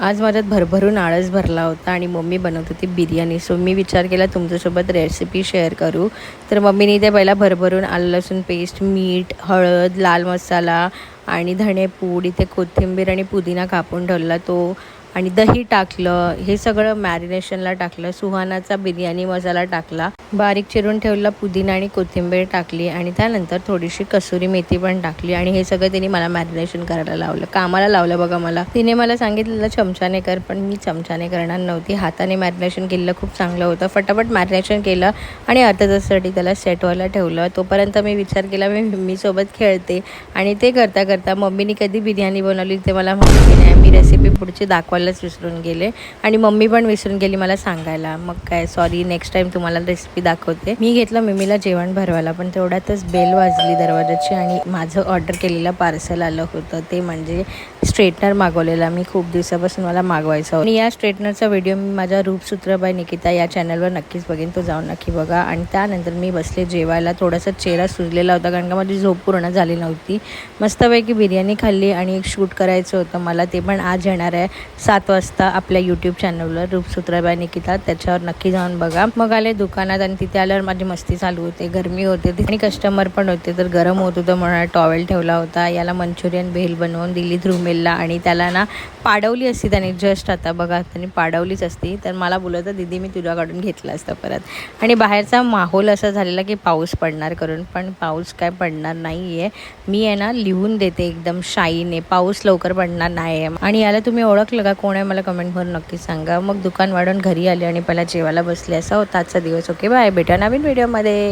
आज माझ्यात भरभरून आळस भरला होता आणि मम्मी बनवत होती बिर्याणी. सो मी विचार केला तुमच्यासोबत रेसिपी शेअर करू. तर मम्मीने इथे पहिला भरभरून आलं लसूण पेस्ट, मीठ, हळद, लाल मसाला आणि धणेपूड, इथे कोथिंबीर आणि पुदिना कापून ठेवला तो आणि दही टाकलं. हे सगळं मॅरिनेशनला टाकलं. सुहानाचा बिर्याणी मसाला टाकला, बारीक चिरून ठेवला पुदिना आणि कोथिंबीर टाकली आणि त्यानंतर थोडीशी कसुरी मेथी पण टाकली आणि हे सगळं तिने मला मॅरिनेशन करायला लावलं, कामाला लावलं बघा मला. तिने मला सांगितलेलं चमचाने कर, पण मी चमचाने करणार नव्हती. हाताने मॅरिनेशन केलेलं खूप चांगलं होतं. फटाफट मॅरिनेशन केलं आणि अर्ध्या तासासाठी त्याला सेट व्हायला ठेवलं. तोपर्यंत मी विचार केला मी मम्मीसोबत खेळते आणि ते करता करता मम्मीने कधी बिर्याणी बनवली ते मला माहिती नाही. मी रेसिपी पुढची दाखवायलाच विसरून गेले आणि मम्मी पण विसरून गेली मला सांगायला. मग काय सॉरी, नेक्स्ट टाईम तुम्हाला रेसिपी दाखवते. मी घेतलं मम्मीला जेवण भरवायला, पण तेवढ्यातच बेल वाजली दरवाजाची आणि माझं ऑर्डर केलेलं पार्सल आलं होतं. ते म्हणजे स्ट्रेटनर मागवलेला मी खूप दिवसापासून मला मागवायचा होता. आणि या स्ट्रेटनरचा व्हिडिओ मी माझ्या रूपसूत्र बाय निकिता या चॅनलवर नक्कीच बघेन, तो जाऊन नक्की बघा. आणि त्यानंतर मी बसले जेवायला. थोडासा चेहरा सुजलेला होता कारण का माझी झोप पूर्ण झाली नव्हती. मस्तपैकी बिर्याणी खाल्ली आणि एक शूट करायचं होतं मला, ते पण आज येणार आहे 7 वाजता आपल्या यूट्यूब चॅनलवर रूपसूत्र बाय निकिता, त्याच्यावर नक्की जाऊन बघा. मग आले दुकानात आणि तिथे आल्यावर माझी मस्ती चालू होते, गरमी होते आणि कस्टमर पण होते, तर गरम होत होतं म्हणून टॉवेल ठेवला होता. याला मंचुरियन भेल बनवून दिली ध्रुमेलला आणि त्याला ना पाडवली असती त्याने, जस्ट आता बघा त्यांनी पाडवलीच असती. तर मला बोलत दीदी मी तुझ्याकडून घेतलं असतं परत. आणि बाहेरचा माहोल असा झालेला की पाऊस पडणार करून, पण पाऊस काय पडणार नाही आहे. मी आहे ना लिहून देते एकदम शाईने, पाऊस लवकर पडणार नाही आहे. आणि याला तुम्ही ओळखलं का कोण आहे मला कमेंटवरून नक्की सांगा. मग दुकान वाढून घरी आले आणि पहिला जेवायला बसले. असा होता आजचा दिवस. ओके बाय, भेटा नवीन व्हिडिओमध्ये.